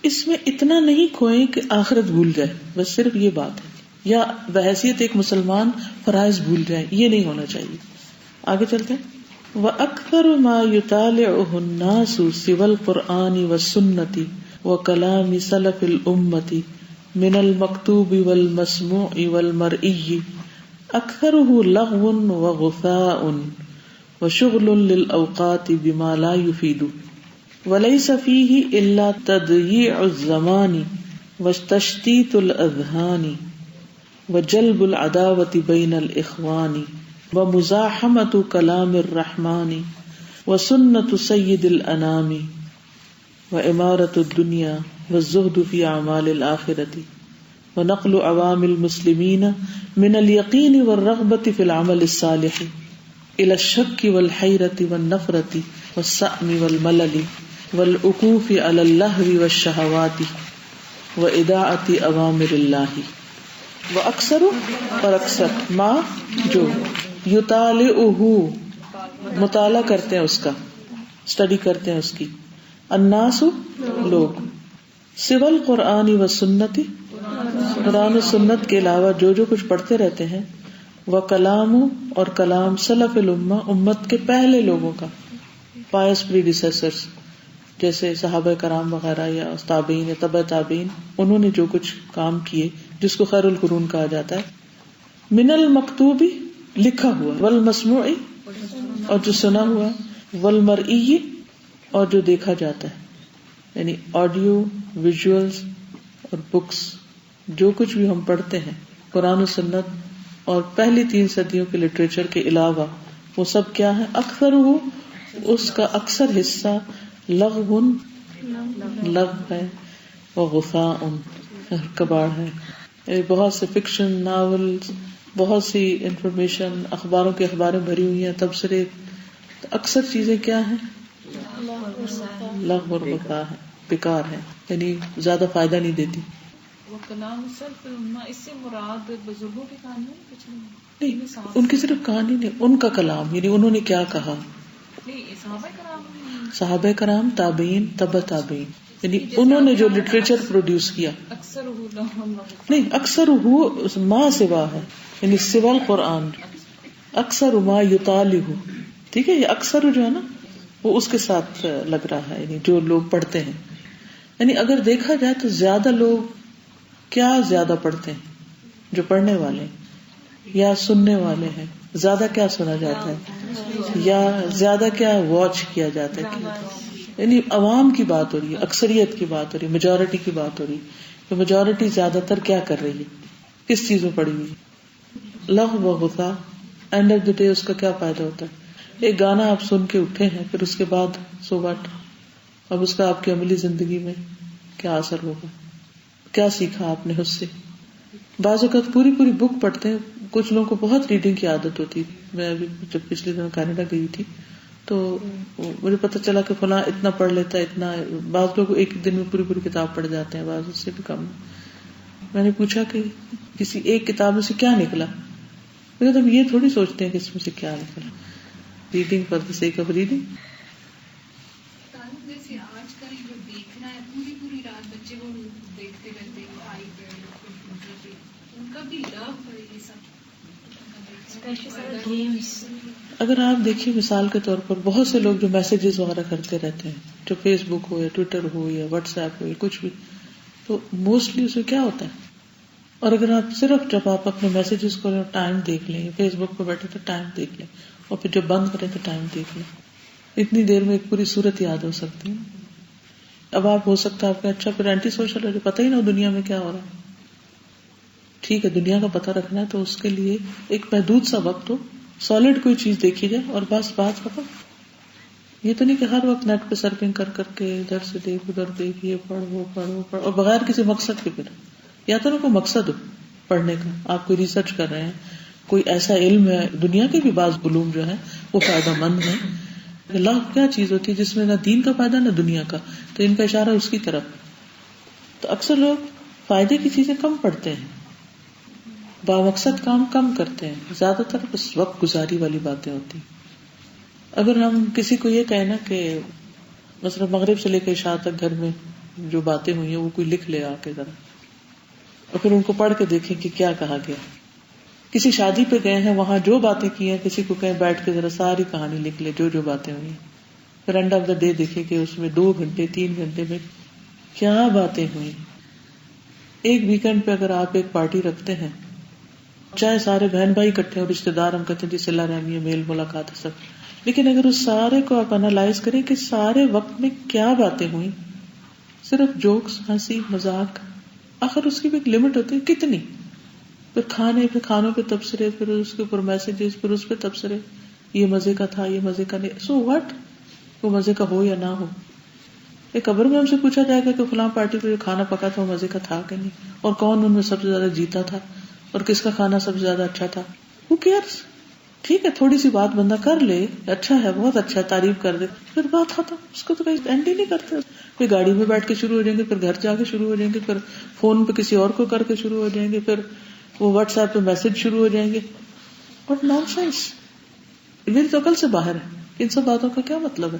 Speaker 1: اس میں اتنا نہیں کھوئیں کہ آخرت بھول جائے، بس صرف یہ بات ہے، یا بحیثیت ایک مسلمان فرائض بھول جائے، یہ نہیں ہونا چاہیے. آگے چلتے ہیں. وَأَكْثَرُ مَا يُطَالِعُهُ النَّاسُ سِوَى الْقُرْآنِ وَالسُّنَّةِ وَكَلَامِ سَلَفِ الْأُمَّةِ مِنَ الْمَكْتُوبِ وَالْمَسْمُوعِ وَالْمَرْئِيِّ أَكْثَرُهُ لَغْوٌ وَغُثَاءٌ وَشُغْلٌ لِلْأَوْقَاتِ بِمَا لَا يُفِيدُ وَلَيْسَ فِيهِ إِلَّا تَضْيِيعُ الزَّمَانِ وَتَشْتِيتُ الْأَذْهَانِ وَجَلْبُ الْعَدَاوَةِ بَيْنَ الْإِخْوَانِ وَمُزَاحَمَةُ كَلَامِ الرَّحْمَنِ وَسُنَّةُ سَيِّدِ الْأَنَامِ وَإِمَارَةُ الدُّنْيَا وَالزُّهْدُ فِي أَعْمَالِ الْآخِرَةِ ونقل عوام المسلمین من الیقین والرغبة فی العمل الصالح الى الشک والحیرة والنفرة والسأم والملل والعکوف علی اللہو والشہوات واضاعة اوامر اللہ. واکثر اور اکثر ما جو یطالعہ مطالعہ کرتے ہیں اس کا، اسٹڈی کرتے ہیں اس کی، الناس لوگ، سوى القرآن و سنتی قرآن و سنت کے علاوہ جو کچھ پڑھتے رہتے ہیں، وہ کلام اور کلام سلف الامہ امت کے پہلے لوگوں کا، پائس پریڈیسیسرز جیسے صحابہ کرام وغیرہ یا تابعین یا تبع تابعین، انہوں نے جو کچھ کام کیے جس کو خیر القرون کہا جاتا ہے، من المکتوبی لکھا ہوا، والمسموعی اور جو سنا ہوا، والمرئی اور جو دیکھا جاتا ہے، یعنی آڈیو ویژولز اور بکس، جو کچھ بھی ہم پڑھتے ہیں قرآن و سنت اور پہلی 3 صدیوں کے لٹریچر کے علاوہ، وہ سب کیا ہے؟ اکثر ہو اس کا اکثر حصہ لغو ہے، وغثاء کباڑ ہے، یعنی بہت سے فکشن ناولز، بہت سی انفارمیشن، اخباروں کی اخباریں بھری ہوئی ہیں، تبصرے، اکثر چیزیں کیا ہیں؟ لغو اور غثاء ہے، بیکار ہے، یعنی زیادہ فائدہ نہیں دیتی.
Speaker 4: وہ کلام سلف الامہ، اس سے مراد بزرگوں کی کہانی کچھ
Speaker 1: نہیں، ان کی صرف کہانی نہیں، ان کا کلام، یعنی انہوں نے کیا کہا، صحابہ کرام، تابعین، تبع تابعین، یعنی انہوں نے جو لٹریچر پروڈیوس کیا. نہیں، اکثر ہو ما سوا ہے، یعنی سوا القرآن، اکثر ما یطالع، ٹھیک ہے، یہ اکثر جو ہے نا وہ اس کے ساتھ لگ رہا ہے، یعنی جو لوگ پڑھتے ہیں. یعنی اگر دیکھا جائے تو زیادہ لوگ کیا زیادہ پڑھتے ہیں؟ جو پڑھنے والے یا سننے والے ہیں، زیادہ کیا سنا جاتا ہے یا زیادہ کیا واچ کیا جاتا ہے، یعنی عوام کی بات ہو رہی ہے، اکثریت کی بات ہو رہی ہے، میجورٹی کی بات ہو رہی ہے کہ میجورٹی زیادہ تر کیا کر رہی ہے، کس چیز میں پڑی ہوئی. لغو و غثاء، اینڈ آف دی ڈے اس کا کیا فائدہ ہوتا ہے؟ ایک گانا آپ سن کے اٹھے ہیں، پھر اس کے بعد سو واٹ، اب اس کا آپ کی عملی زندگی میں کیا اثر ہوگا، کیا سیکھا آپ نے اس سے. بعض اوقات پوری بک پڑھتے ہیں، کچھ لوگوں کو بہت ریڈنگ کی عادت ہوتی. میں ابھی جب پچھلے دن کینیڈا گئی تھی تو مجھے پتہ چلا کہ فلاں اتنا پڑھ لیتا ہے، اتنا، بعض لوگ ایک دن میں پوری کتاب پڑھ جاتے ہیں، بعض اس سے بھی کم. میں نے پوچھا کہ کسی ایک کتاب میں سے کیا نکلا، مگر ہم یہ تھوڑی سوچتے ہیں کہ اس میں سے کیا نکلا. Reading for the sake of reading.
Speaker 5: جیسے آج کل جو دیکھنا ہے پوری رات بچے وہ دیکھتے رہتے ہیں آئی پیڈ کمپیوٹر پہ، ان کا بھی لو ہے یہ سب.
Speaker 1: اگر آپ دیکھیے مثال کے طور پر بہت سے لوگ جو میسیجز وغیرہ کرتے رہتے ہیں، جو فیس بک ہو یا ٹویٹر ہو یا واٹس ایپ ہو یا کچھ بھی، تو موسٹلی اس میں کیا ہوتا ہے. اور اگر آپ صرف جب آپ اپنے میسیجز کو ٹائم دیکھ لیں، فیس بک پہ بیٹھے تو ٹائم دیکھ لیں، اور پھر جب بند کریں تو ٹائم دیکھ لیں، اتنی دیر میں ایک پوری صورت یاد ہو سکتی ہے. اب آپ ہو سکتا ہے آپ کے اچھا پھر اینٹی سوشل ہے، جو پتہ ہی نہ ہو دنیا میں کیا ہو رہا ہے. ٹھیک ہے، دنیا کا پتہ رکھنا ہے تو اس کے لیے ایک محدود سا وقت ہو، سالڈ کوئی چیز دیکھی جائے اور بس بات ختم. یہ تو نہیں کہ ہر وقت نیٹ پہ سرفنگ کر کے ادھر سے دیکھ ادھر دیکھ، یہ پڑھ وہ پڑھ اور بغیر کسی مقصد کے. پھر یا تو نا کوئی مقصد ہو پڑھنے کا، آپ کوئی ریسرچ کر رہے ہیں، کوئی ایسا علم ہے، دنیا کے بھی بعض علوم جو ہے وہ فائدہ مند ہے. اللہ کیا چیز ہوتی ہے جس میں نہ دین کا فائدہ نہ دنیا کا، تو ان کا اشارہ اس کی طرف. تو اکثر لوگ فائدے کی چیزیں کم پڑھتے ہیں، بامقصد کام کم کرتے ہیں، زیادہ تر بس وقت گزاری والی باتیں ہوتی. اگر ہم کسی کو یہ کہیں نا کہ مثلا مغرب سے لے کے عشاء تک گھر میں جو باتیں ہوئی ہیں وہ کوئی لکھ لے آ کے ذرا، اور پھر ان کو پڑھ کے دیکھیں کہ کیا کہا گیا. کسی شادی پہ گئے ہیں، وہاں جو باتیں کی ہیں، کسی کو کہیں بیٹھ کے ذرا ساری کہانی لکھ لے جو باتیں ہوئی. پھر اینڈ آف دا ڈے دیکھیں کہ اس میں 2 گھنٹے 3 گھنٹے میں کیا باتیں ہوئی. ایک ویکینڈ پہ اگر آپ ایک پارٹی رکھتے ہیں، چاہے سارے بہن بھائی اکٹھے اور رشتے دار، ہم کہتے ہیں جی صلہ رحمی ہے، میل ملاقات ہے سب، لیکن اگر اس سارے کو آپ انالائز کریں کہ سارے وقت میں کیا باتیں ہوئی، صرف جوکس، ہنسی مذاق، آخر اس کی بھی ایک لمٹ ہوتی ہے کتنی. پھر کھانوں پہ تبصرے، پھر اس کے اوپر میسجز، پھر اس پہ تبصرے، یہ مزے کا تھا، یہ مزے کا نہیں. سو واٹ، وہ مزے کا ہو یا نہ ہو. ایک قبر میں ہم سے پوچھا جائے گا کہ فلاں پارٹی پہ جو کھانا پکا تھا وہ مزے کا تھا کہ نہیں, اور کون ان میں سب سے زیادہ جیتا تھا, اور کس کا کھانا سب سے زیادہ اچھا تھا. Who cares؟ ٹھیک ہے تھوڑی سی بات بندہ کر لے, اچھا ہے بہت اچھا ہے, تعریف کر دے, پھر بات ختم. اس کو تو کہیں اینڈ ہی نہیں کرتے. پھر گاڑی میں بیٹھ کے شروع ہو جائیں گے, پھر گھر جا کے شروع ہو جائیں گے, پھر فون پہ کسی اور کو کر کے شروع ہو جائیں گے, پھر وہ واٹس ایپ پہ میسج شروع ہو جائیں گے. What nonsense! میری تو عقل سے باہر ہے. ان سب باتوں کا کیا مطلب ہے؟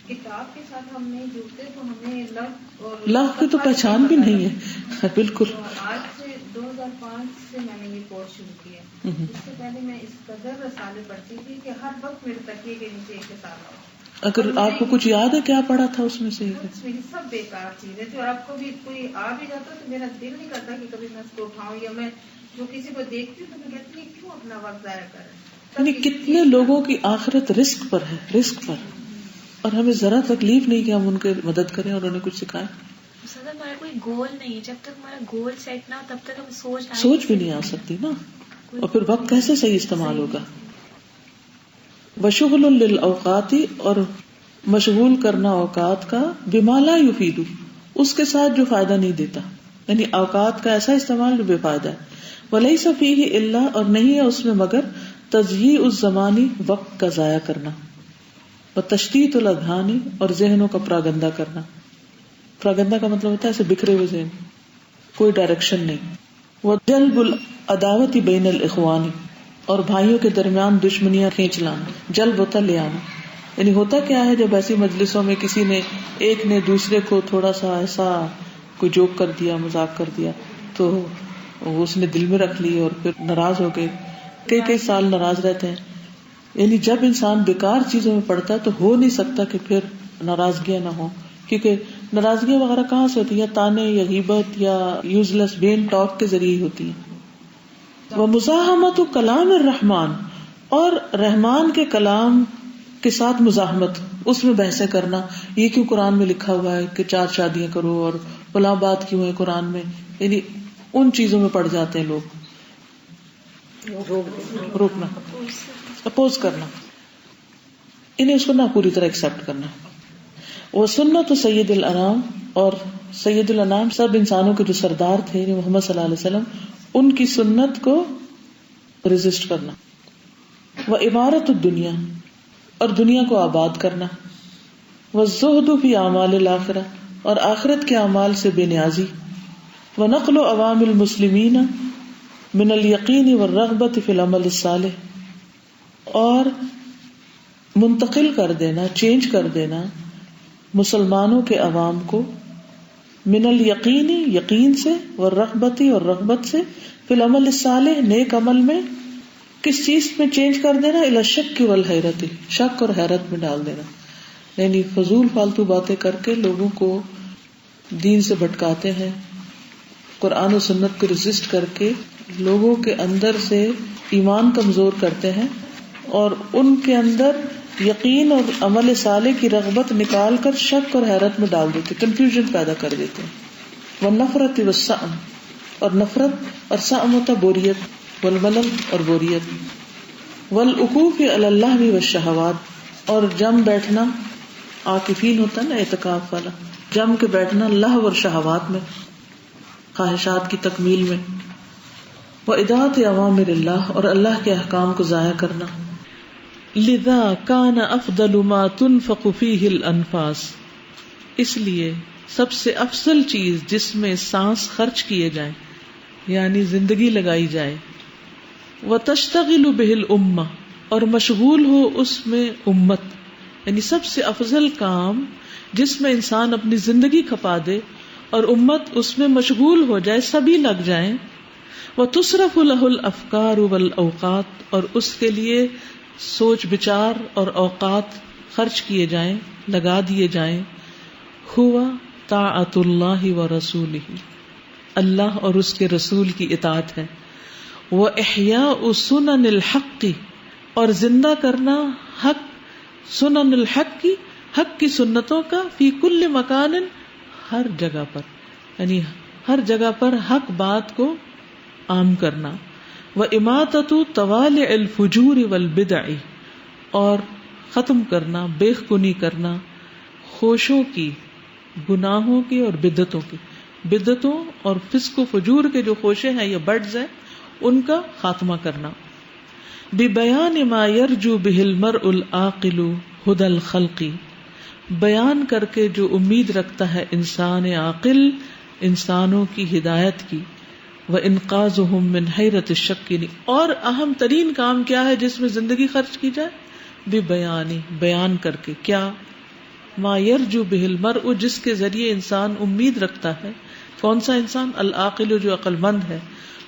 Speaker 5: کتاب کے ساتھ ہم نہیں جڑتے تو ہمیں
Speaker 1: لو کی تو پہچان بھی نہیں ہے. بالکل.
Speaker 5: آج سے 2005 سے میں نے یہ کورس شروع کیا. اس سے پہلے میں اس قدر رسالے پڑھتی تھی کہ ہر وقت میرے تکیے کے نیچے ایک کتاب آؤ.
Speaker 1: اگر آپ کو کچھ یاد ہے کیا پڑھا تھا اس میں سے؟
Speaker 5: میری سب بیکار چیزیں تھی, اور آپ کو بھی کوئی آ بھی جاتا تو میرا دل نہیں کرتا کہ کبھی میں اس کو اٹھاؤں, یا میں جو کسی کو دیکھتی ہوں تو میں کہتی ہوں کیوں اپنا وقت ضائع کریں.
Speaker 1: یعنی کتنے لوگوں کی آخرت رسک پر ہے, رسک پر, اور ہمیں ذرا تکلیف نہیں کہ ہم ان کی مدد کریں اور انہیں کچھ سکھائیں.
Speaker 2: ہمارا کوئی گول نہیں, جب تک ہمارا گول سیٹ نہ ہو تب تک ہم
Speaker 1: سوچ بھی نہیں آ سکتی نا, اور پھر وقت کیسے صحیح استعمال ہوگا. وشغل للاوقات, اور مشغول کرنا اوقات کا, بما لا یفید, اس کے ساتھ جو فائدہ نہیں دیتا, یعنی اوقات کا ایسا استعمال جو بے فائدہ ہے. ولیس فیہ الا, اور نہیں ہے اس میں مگر تضییع الزمانی, وقت کا ضائع کرنا, وتشتیت الاذہان, اور ذہنوں کا پراگندہ کرنا. پراگندہ کا مطلب ہوتا ہے ایسے بکھرے ہوئے ذہن, کوئی ڈائریکشن نہیں. وجلب العداوت بین الاخوان, اور بھائیوں کے درمیان دشمنیاں کھینچ لانا. جلب ہوتا لے آنا, یعنی ہوتا کیا ہے جب ایسی مجلسوں میں کسی نے ایک نے دوسرے کو تھوڑا سا ایسا کوئی جوک کر دیا, مذاق کر دیا, تو اس نے دل میں رکھ لی اور پھر ناراض ہو گئے, کئی سال ناراض رہتے ہیں. یعنی جب انسان بیکار چیزوں میں پڑتا ہے تو ہو نہیں سکتا کہ پھر ناراضگیاں نہ ہو, کیونکہ ناراضگیاں وغیرہ کہاں سے ہوتی ہیں؟ یا تانے, یا غیبت, یا یوزلیس بین ٹاک کے ذریعے ہوتی ہیں. ومزاحمت کلام الرحمن, اور رحمان کے کلام کے ساتھ مزاحمت, اس میں بحثیں کرنا, یہ کیوں قرآن میں لکھا ہوا ہے کہ 4 شادیاں کرو, اور فلاں بات کیوں ہے قرآن میں, یعنی ان چیزوں میں پڑ جاتے ہیں لوگ. روکنا, اپوز کرنا, انہیں اس کو نہ پوری طرح ایکسپٹ کرنا. وہ سنت سید الانام, اور سید الانام سب انسانوں کے جو سردار تھے محمد صلی اللہ علیہ وسلم, ان کی سنت کو ریزسٹ کرنا. وہ عمارت الدنیا, اور دنیا کو آباد کرنا. وہ زہد فی اعمال الآخرہ, اور آخرت کے اعمال سے بے نیازی. وہ نقل عوام المسلمین من الیقین والرغبۃ فی العمل الصالح, اور منتقل کر دینا, چینج کر دینا مسلمانوں کے عوام کو من الیقین, یقین سے, والرغبۃ, اور رغبت سے, فی العمل الصالح, نیک عمل میں. کس چیز میں چینج کر دینا؟ الی الشک والحیرت, شک اور حیرت میں ڈال دینا. یعنی فضول فالتو باتیں کر کے لوگوں کو دین سے بھٹکاتے ہیں, قرآن و سنت کو ریزسٹ کر کے لوگوں کے اندر سے ایمان کمزور کرتے ہیں, اور ان کے اندر یقین اور عمل صالح کی رغبت نکال کر شک اور حیرت میں ڈال دیتے, کنفیوژن پیدا کر دیتے ہیں. والنفرت والسأم, اور نفرت, اور سأم ہوتا بوریت, والملل, اور بوریت. والعکوف علی اللہو والشہوات, اور جم بیٹھنا, عاکفین ہوتا ہے نا اعتکاف والا, جم کے بیٹھنا لہو اور شہوات میں, خواہشات کی تکمیل میں. وإضاعت اوامر اللہ, اور اللہ کے احکام کو ضائع کرنا. لذا کان افضل ما تنفق فیہ الانفاس, اس لیے سب سے افضل چیز جس میں سانس خرچ کیے جائیں, یعنی زندگی لگائی جائے. وتشتغل بہ الامہ, اور مشغول ہو اس میں امت, یعنی سب سے افضل کام جس میں انسان اپنی زندگی کھپا دے اور امت اس میں مشغول ہو جائے, سبھی لگ جائیں. وتصرف لہ الافکار والاوقات, اور اس کے لیے سوچ بچار اور اوقات خرچ کیے جائیں, لگا دیے جائیں. ہوا طاعت اللہ ورسولہ, اللہ اور اس کے رسول کی اطاعت ہے. وإحیاء سنن الحق, اور زندہ کرنا حق, سنن الحق کی, حق کی سنتوں کا, فی کل مکان, ہر جگہ پر, یعنی ہر جگہ پر حق بات کو عام کرنا. واماطۃ طوالع الفجور والبدع, اور ختم کرنا, بیخ کنی کرنا خوشوں کی گناہوں کی اور بدعتوں کی. بدعتوں اور فسق و فجور کے جو خوشے ہیں یا بڈز ہیں ان کا خاتمہ کرنا. بِبَيَانِ مَا يَرْجُو بِهِ الْمَرْءُ الْعَاقِلُ هُدَى الْخَلْقِ، بیان کر کے جو امید رکھتا ہے انسان عاقل انسانوں کی ہدایت کی. وَإِنْقَاذُهُمْ مِنْ حَيْرَةِ الشَّكِّ، اور اہم ترین کام کیا ہے جس میں زندگی خرچ کی جائے؟ بِبَيَانِ، بیان کر کے. کیا؟ مَا يَرْجُو بِهِ الْمَرْءُ، جس کے ذریعے انسان امید رکھتا ہے. کون سا انسان؟ العاقل، جو عقل مند ہے.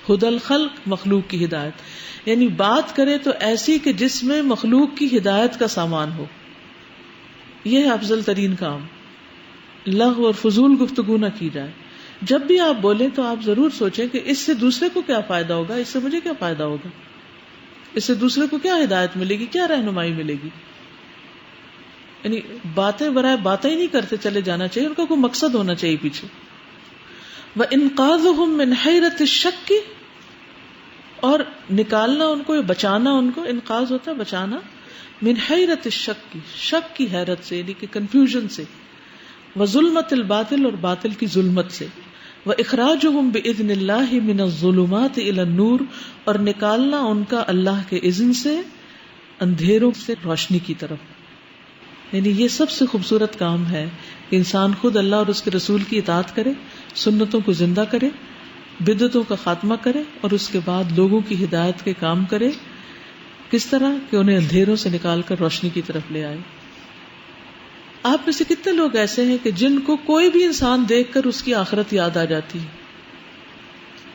Speaker 1: ہدى الخلق، مخلوق کی ہدایت. یعنی بات کرے تو ایسی کہ جس میں مخلوق کی ہدایت کا سامان ہو. یہ ہے افضل ترین کام. لغو اور فضول گفتگو نہ کی جائے. جب بھی آپ بولیں تو آپ ضرور سوچیں کہ اس سے دوسرے کو کیا فائدہ ہوگا، اس سے مجھے کیا فائدہ ہوگا، اس سے دوسرے کو کیا ہدایت ملے گی، کیا رہنمائی ملے گی. یعنی باتیں برائے باتیں ہی نہیں کرتے چلے جانا چاہیے، ان کا کوئی مقصد ہونا چاہیے پیچھے. وَإِنْقَاذُهُمْ مِنْ حَيْرَةِ الشَّكِّ، اور نکالنا ان کو، بچانا ان کو. انقاذ ہوتا ہے بچانا. من حیرت الشک، شک کی حیرت سے، یعنی کہ کنفیوژن سے. وظلمت الباطل، اور باطل کی ظلمت سے. واخراجهم باذن اللہ من الظلمات الى النور، اور نکالنا ان کا اللہ کے اذن سے اندھیروں سے روشنی کی طرف. یعنی یہ سب سے خوبصورت کام ہے کہ انسان خود اللہ اور اس کے رسول کی اطاعت کرے، سنتوں کو زندہ کرے، بدعتوں کا خاتمہ کرے، اور اس کے بعد لوگوں کی ہدایت کے کام کرے. کس طرح کہ انہیں اندھیروں سے نکال کر روشنی کی طرف لے آئے. آپ میں سے کتنے لوگ ایسے ہیں کہ جن کو کوئی بھی انسان دیکھ کر اس کی آخرت یاد آ جاتی ہے؟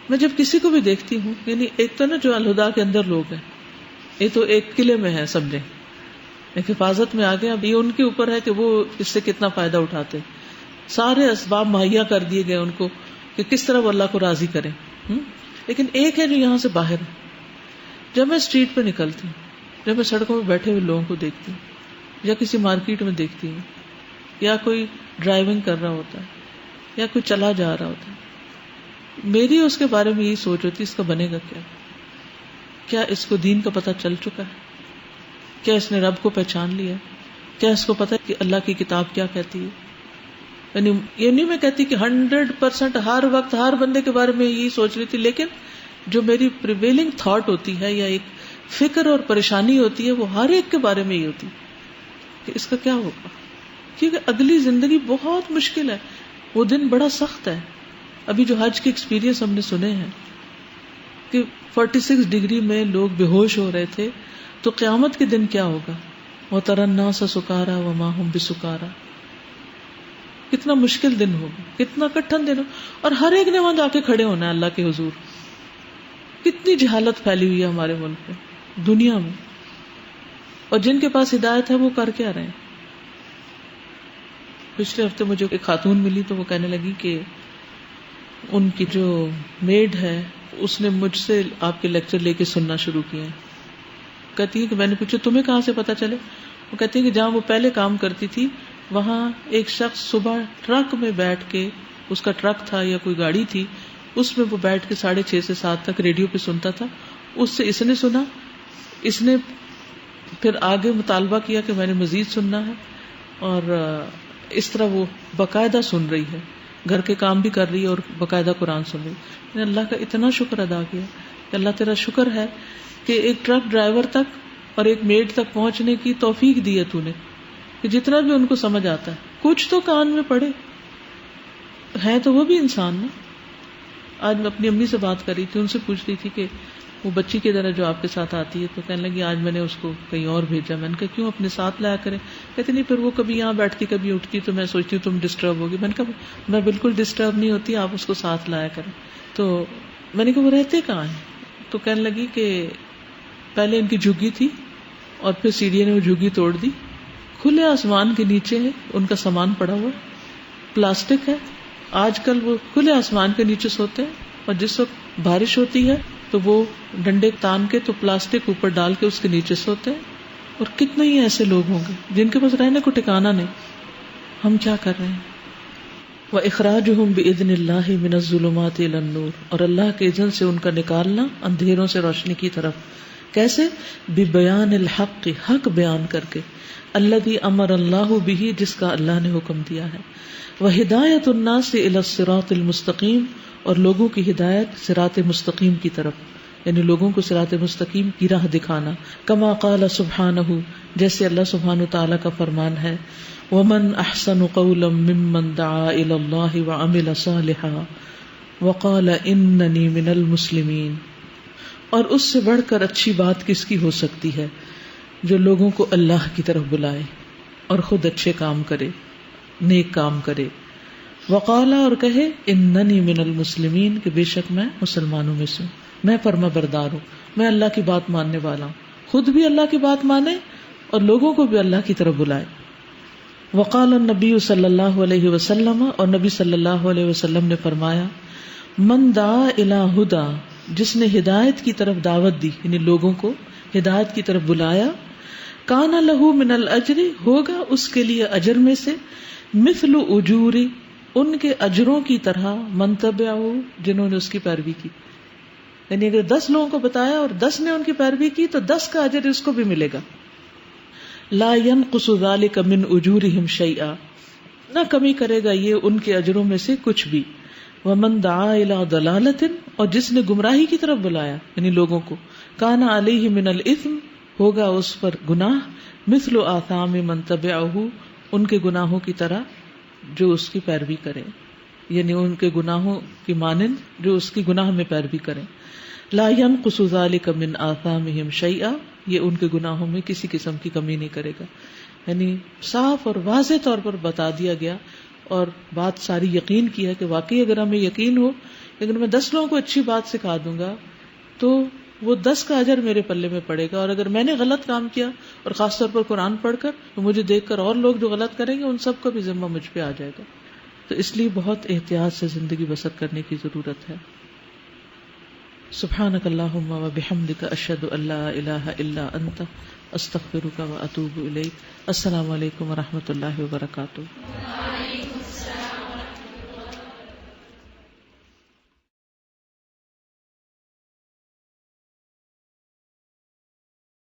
Speaker 1: میں جب کسی کو بھی دیکھتی ہوں، یعنی ایک تو نا جو الہدا کے اندر لوگ ہیں، یہ تو ایک قلعے میں ہے سمجھے، ایک حفاظت میں آ گئے. اب یہ ان کے اوپر ہے کہ وہ اس سے کتنا فائدہ اٹھاتے. سارے اسباب مہیا کر دیے گئے ان کو کہ کس طرح وہ اللہ کو راضی کریں. لیکن ایک ہے جو یہاں سے باہر ہے. جب میں اسٹریٹ پہ نکلتی ہوں، جب میں سڑکوں پہ بیٹھے ہوئے لوگوں کو دیکھتی ہوں، یا کسی مارکیٹ میں دیکھتی ہوں، یا کوئی ڈرائیونگ کر رہا ہوتا ہے، یا کوئی چلا جا رہا ہوتا ہے، میری اس کے بارے میں یہی سوچ ہوتی ہے اس کا بنے گا کیا؟ کیا اس کو دین کا پتہ چل چکا ہے؟ کیا اس نے رب کو پہچان لیا؟ کیا اس کو پتا کہ اللہ کی کتاب کیا کہتی ہے؟ یعنی یہ نہیں میں کہتی کہ 100% ہر وقت ہر بندے کے بارے میں یہی سوچ رہی تھی، لیکن جو میری پریویلنگ تھاٹ ہوتی ہے یا ایک فکر اور پریشانی ہوتی ہے وہ ہر ایک کے بارے میں ہی ہوتی کہ اس کا کیا ہوگا. کیونکہ اگلی زندگی بہت مشکل ہے، وہ دن بڑا سخت ہے. ابھی جو حج کے ایکسپیرینس ہم نے سنے ہیں کہ 46 ڈگری میں لوگ بے ہوش ہو رہے تھے، تو قیامت کے دن کیا ہوگا؟ وَتَرَى النَّاسَ سُكَارَىٰ وَمَا هُمْ بِسُكَارَىٰ. کتنا مشکل دن ہوگا، کتنا کٹھن دن ہوگا، اور ہر ایک نے وہاں جا کے کھڑے ہونا ہے اللہ کے حضور. کتنی جہالت پھیلی ہوئی ہے ہمارے ملک میں، دنیا میں، اور جن کے پاس ہدایت ہے وہ کر کیا رہے ہیں. پچھلے ہفتے مجھے ایک خاتون ملی تو وہ کہنے لگی کہ ان کی جو میڈ ہے اس نے مجھ سے آپ کے لیکچر لے کے سننا شروع کیا. کہتی ہے کہ میں نے پوچھا تمہیں کہاں سے پتا چلے؟ وہ کہتی ہے کہ جہاں وہ پہلے کام کرتی تھی وہاں ایک شخص صبح ٹرک میں بیٹھ کے، اس کا ٹرک تھا یا کوئی گاڑی تھی، اس میں وہ بیٹھ کے 6:30 سے 7 تک ریڈیو پہ سنتا تھا. اس سے اس نے سنا، اس نے پھر آگے مطالبہ کیا کہ میں نے مزید سننا ہے، اور اس طرح وہ باقاعدہ سن رہی ہے، گھر کے کام بھی کر رہی ہے اور باقاعدہ قرآن سن رہی ہے. میں نے اللہ کا اتنا شکر ادا کیا کہ اللہ تیرا شکر ہے کہ ایک ٹرک ڈرائیور تک اور ایک میڈ تک پہنچنے کی توفیق دی ہے تو نے، کہ جتنا بھی ان کو سمجھ آتا ہے کچھ تو کان میں پڑے ہے، تو وہ بھی انسان نا. آج میں اپنی امی سے بات کر رہی تھی، ان سے پوچھ رہی تھی کہ وہ بچی کی طرح جو آپ کے ساتھ آتی ہے، تو کہنے لگی آج میں نے اس کو کہیں اور بھیجا. میں نے کہا کیوں، اپنے ساتھ لایا کریں؟ کہتے نہیں پھر وہ کبھی یہاں بیٹھتی کبھی اٹھتی تو میں سوچتی ہوں تم ڈسٹرب ہوگی. میں نے کہا میں بالکل ڈسٹرب نہیں ہوتی، آپ اس کو ساتھ لایا کریں. تو میں نے کہا وہ رہتے کہاں ہیں؟ تو کہنے لگی کہ پہلے ان کی جھگی تھی اور پھر سیڑھی نے وہ جھگی توڑ دی، کھلے آسمان کے نیچے ہے، ان کا سامان پڑا ہوا پلاسٹک ہے. آج کل وہ کھلے آسمان کے نیچے سوتے ہیں، اور جس وقت بارش ہوتی ہے تو وہ ڈنڈے تان کے تو پلاسٹک اوپر ڈال کے اس کے نیچے سوتے ہیں. اور کتنے ہی ایسے لوگ ہوں گے جن کے پاس رہنے کو ٹھکانا نہیں. ہم کیا کر رہے ہیں؟ وَإِخْرَاجُهُمْ بِإِذْنِ اللَّهِ مِنَ الظُّلُمَاتِ إِلَى النُّورِ، اور اللہ کے اذن سے ان کا نکالنا اندھیروں سے روشنی کی طرف. کیسے؟ ببیان الحق، حق بیان کر کے، الذی امر اللہ بہ، جس کا اللہ نے حکم دیا ہے، وہدایت الناس الی الصراط المستقیم، اور لوگوں کی ہدایت صراط مستقیم کی طرف، یعنی لوگوں کو صراط مستقیم کی راہ دکھانا. کما قال سبحانہ، جیسے اللہ سبحانہ تعالیٰ کا فرمان ہے، ومن احسن قولا ممن دعا الی اللہ وعمل صالحا وقال اننی من المسلمین. اور اس سے بڑھ کر اچھی بات کس کی ہو سکتی ہے جو لوگوں کو اللہ کی طرف بلائے اور خود اچھے کام کرے، نیک کام کرے. وقالا، اور کہے، اننی من المسلمین، کہ بے شک میں مسلمانوں میں سے ہوں، میں فرما بردار ہوں، میں اللہ کی بات ماننے والا ہوں، خود بھی اللہ کی بات مانے اور لوگوں کو بھی اللہ کی طرف بلائے. وقال النبی صلی اللہ علیہ وسلم، اور نبی صلی اللہ علیہ وسلم نے فرمایا، من دعا الی ہدی، جس نے ہدایت کی طرف دعوت دی، یعنی لوگوں کو ہدایت کی طرف بلایا، کان لہ من الاجر، ہوگا اس کے لیے اجر میں سے، مثل اجور، ان کے اجروں کی طرح، من تبعہ، جنہوں نے اس کی پیروی کی. یعنی اگر 10 لوگوں کو بتایا اور 10 نے ان کی پیروی کی تو 10 کا اجر اس کو بھی ملے گا. لا ينقص ذلك من اجورهم شيئا، نہ کمی کرے گا یہ ان کے اجروں میں سے کچھ بھی. ومن دعا الى ضلالة، اور جس نے گمراہی کی طرف بلایا یعنی لوگوں کو، کان علیہ من الاثم، ہوگا اس پر گناہ، مثل آثام من تبعہ، ان کے گناہوں کی طرح جو اس کی پیروی کرے، یعنی ان کے گناہوں کی مانند جو اس کی گناہ میں پیروی کریں. لا ينقص ذلك من آثامهم شيئا، یہ ان کے گناہوں میں کسی قسم کی کمی نہیں کرے گا. یعنی صاف اور واضح طور پر بتا دیا گیا اور بات ساری یقین کی ہے کہ واقعی اگر ہمیں یقین ہو، اگر میں 10 لوگوں کو اچھی بات سکھا دوں گا تو وہ 10 کا اجر میرے پلے میں پڑے گا، اور اگر میں نے غلط کام کیا اور خاص طور پر قرآن پڑھ کر، تو مجھے دیکھ کر اور لوگ جو غلط کریں گے ان سب کا بھی ذمہ مجھ پہ آ جائے گا. تو اس لیے بہت احتیاط سے زندگی بسر کرنے کی ضرورت ہے. سبحانک اللہم و بحمدک، اشہد ان لا الہ الا انت، استغفرک و اتوب الیک. السلام علیکم و رحمۃ اللہ وبرکاتہ.